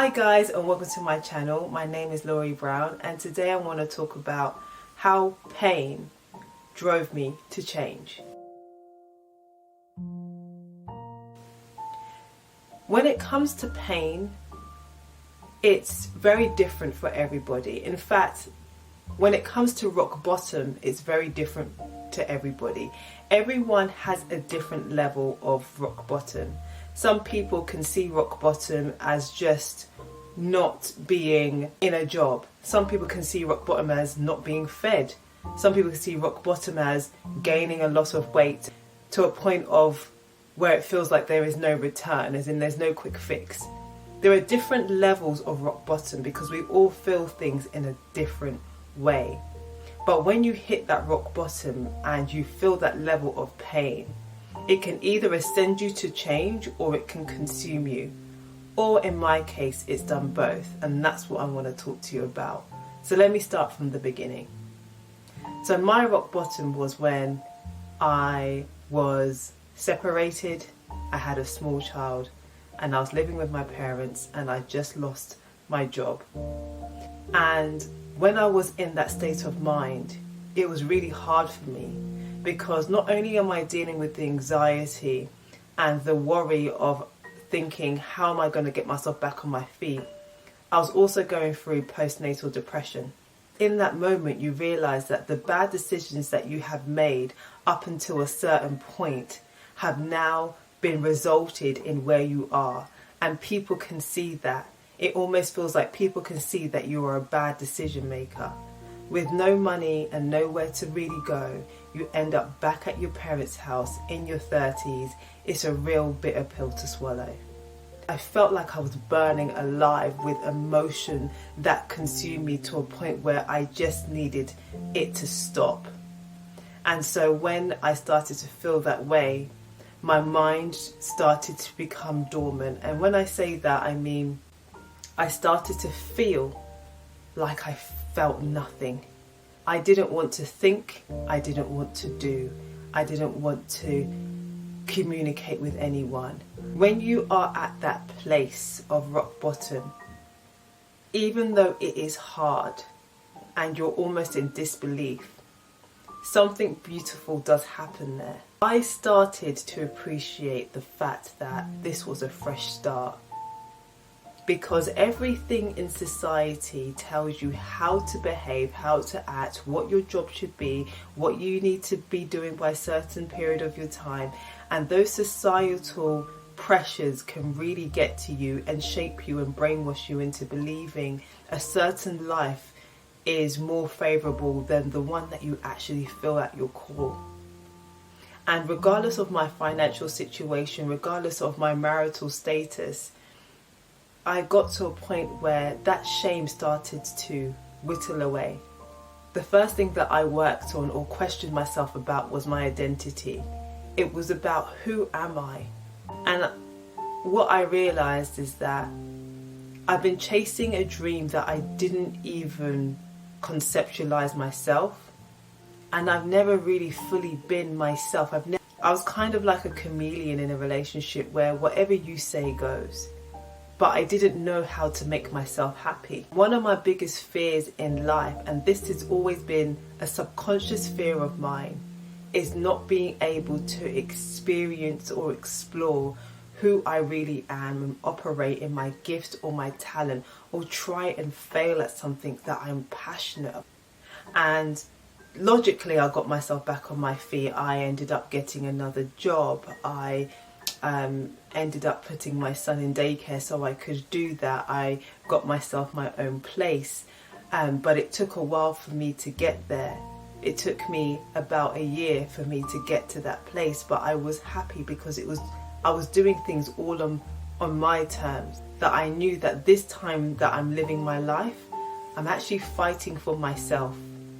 Hi guys, and welcome to my channel. My name is Laurie Brown, and today I want to talk about how pain drove me to change. When it comes to pain, it's very different for everybody. In fact, when it comes to rock bottom, it's very different to everybody. Everyone has a different level of rock bottom. Some people can see rock bottom as just not being in a job. Some people can see rock bottom as not being fed. Some people can see rock bottom as gaining a lot of weight to a point of where it feels like there is no return, as in there's no quick fix. There are different levels of rock bottom because we all feel things in a different way. But when you hit that rock bottom and you feel that level of pain, it can either ascend you to change or it can consume you. Or in my case, it's done both, and that's what I want to talk to you about. So let me start from the beginning. So my rock bottom was when I was separated, I had a small child, and I was living with my parents, and I just lost my job. And when I was in that state of mind, it was really hard for me, because not only am I dealing with the anxiety and the worry of thinking, how am I going to get myself back on my feet? I was also going through postnatal depression. In that moment, you realize that the bad decisions that you have made up until a certain point have now been resulted in where you are, and people can see that. It almost feels like people can see that you are a bad decision maker. With no money and nowhere to really go, you end up back at your parents' house in your 30s. It's a real bitter pill to swallow. I felt like I was burning alive with emotion that consumed me to a point where I just needed it to stop. And so when I started to feel that way, my mind started to become dormant. And when I say that, I mean I started to feel like I felt nothing. I didn't want to think, I didn't want to do, I didn't want to communicate with anyone. When you are at that place of rock bottom, even though it is hard and you're almost in disbelief, something beautiful does happen there. I started to appreciate the fact that this was a fresh start. Because everything in society tells you how to behave, how to act, what your job should be, what you need to be doing by a certain period of your time. And those societal pressures can really get to you and shape you and brainwash you into believing a certain life is more favourable than the one that you actually feel at your core. And regardless of my financial situation, regardless of my marital status, I got to a point where that shame started to whittle away. The first thing that I worked on or questioned myself about was my identity. It was about, who am I? And what I realized is that I've been chasing a dream that I didn't even conceptualize myself. And I've never really fully been myself. I was kind of like a chameleon in a relationship where whatever you say goes. But I didn't know how to make myself happy. One of my biggest fears in life, and this has always been a subconscious fear of mine, is not being able to experience or explore who I really am and operate in my gift or my talent, or try and fail at something that I'm passionate about. And logically, I got myself back on my feet. I ended up getting another job. I ended up putting my son in daycare so I could do that. I got myself my own place, but it took a while for me to get there. It took me about a year for me to get to that place, but I was happy because I was doing things all on my terms, that I knew that this time that I'm living my life, I'm actually fighting for myself.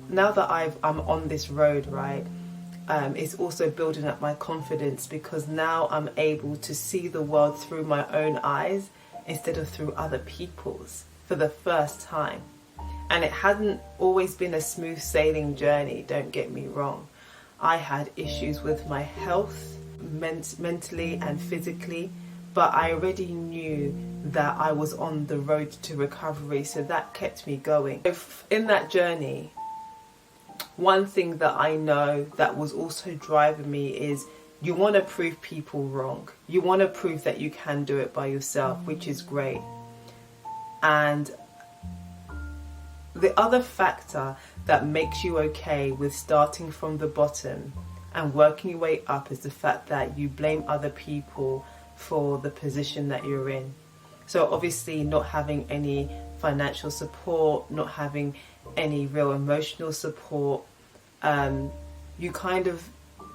Now that I'm on this road, right, it's also building up my confidence, because now I'm able to see the world through my own eyes instead of through other people's for the first time. And it hasn't always been a smooth sailing journey, don't get me wrong. I had issues with my health, mentally and physically, but I already knew that I was on the road to recovery, so that kept me going. In that journey, one thing that I know that was also driving me is you want to prove people wrong. You want to prove that you can do it by yourself, which is great. And the other factor that makes you okay with starting from the bottom and working your way up is the fact that you blame other people for the position that you're in. So obviously not having any financial support, not having any real emotional support, you kind of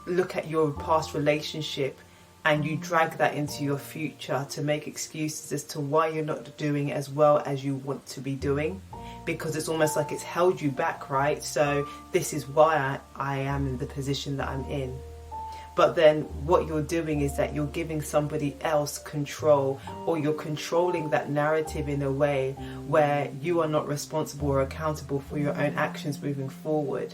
look at your past relationship and you drag that into your future to make excuses as to why you're not doing as well as you want to be doing, because it's almost like it's held you back, right? So this is why I am in the position that I'm in. But then what you're doing is that you're giving somebody else control, or you're controlling that narrative in a way where you are not responsible or accountable for your own actions moving forward.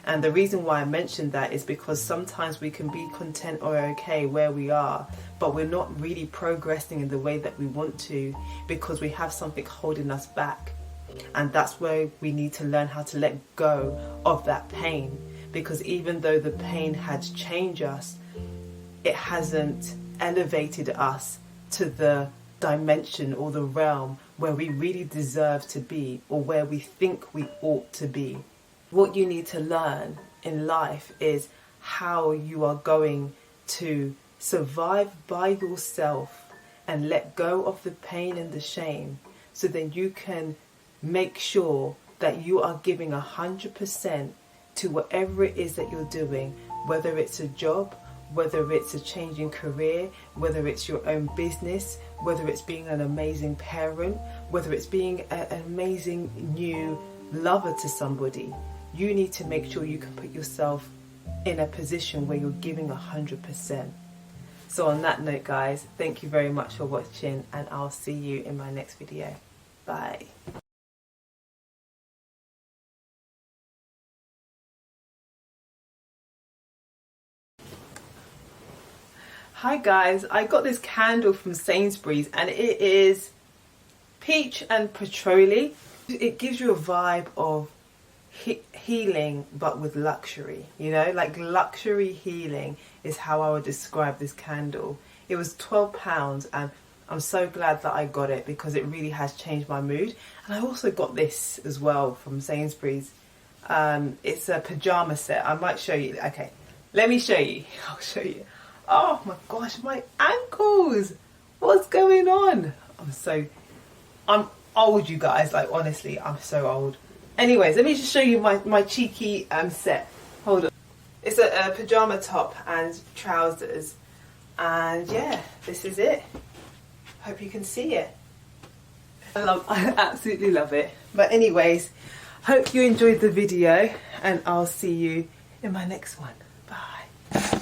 And the reason why I mentioned that is because sometimes we can be content or okay where we are, but we're not really progressing in the way that we want to because we have something holding us back. And that's where we need to learn how to let go of that pain, because even though the pain had changed us, it hasn't elevated us to the dimension or the realm where we really deserve to be, or where we think we ought to be. What you need to learn in life is how you are going to survive by yourself and let go of the pain and the shame, so then you can make sure that you are giving 100% to whatever it is that you're doing, whether it's a job, whether it's a change in career, whether it's your own business, whether it's being an amazing parent, whether it's being an amazing new lover to somebody. You need to make sure you can put yourself in a position where you're giving 100%. So on that note, guys, thank you very much for watching, and I'll see you in my next video. Bye. Hi guys, I got this candle from Sainsbury's and it is peach and patchouli. It gives you a vibe of healing but with luxury, you know, like luxury healing is how I would describe this candle. It was £12 and I'm so glad that I got it because it really has changed my mood. And I also got this as well from Sainsbury's. It's a pyjama set. I might show you. Okay, let me show you. I'll show you. Oh my gosh, my ankles! What's going on? I'm old, you guys, like honestly, I'm so old. Anyways, let me just show you my cheeky set. Hold on. It's a pyjama top and trousers. And yeah, this is it. Hope you can see it. I absolutely love it. But anyways, hope you enjoyed the video and I'll see you in my next one. Bye.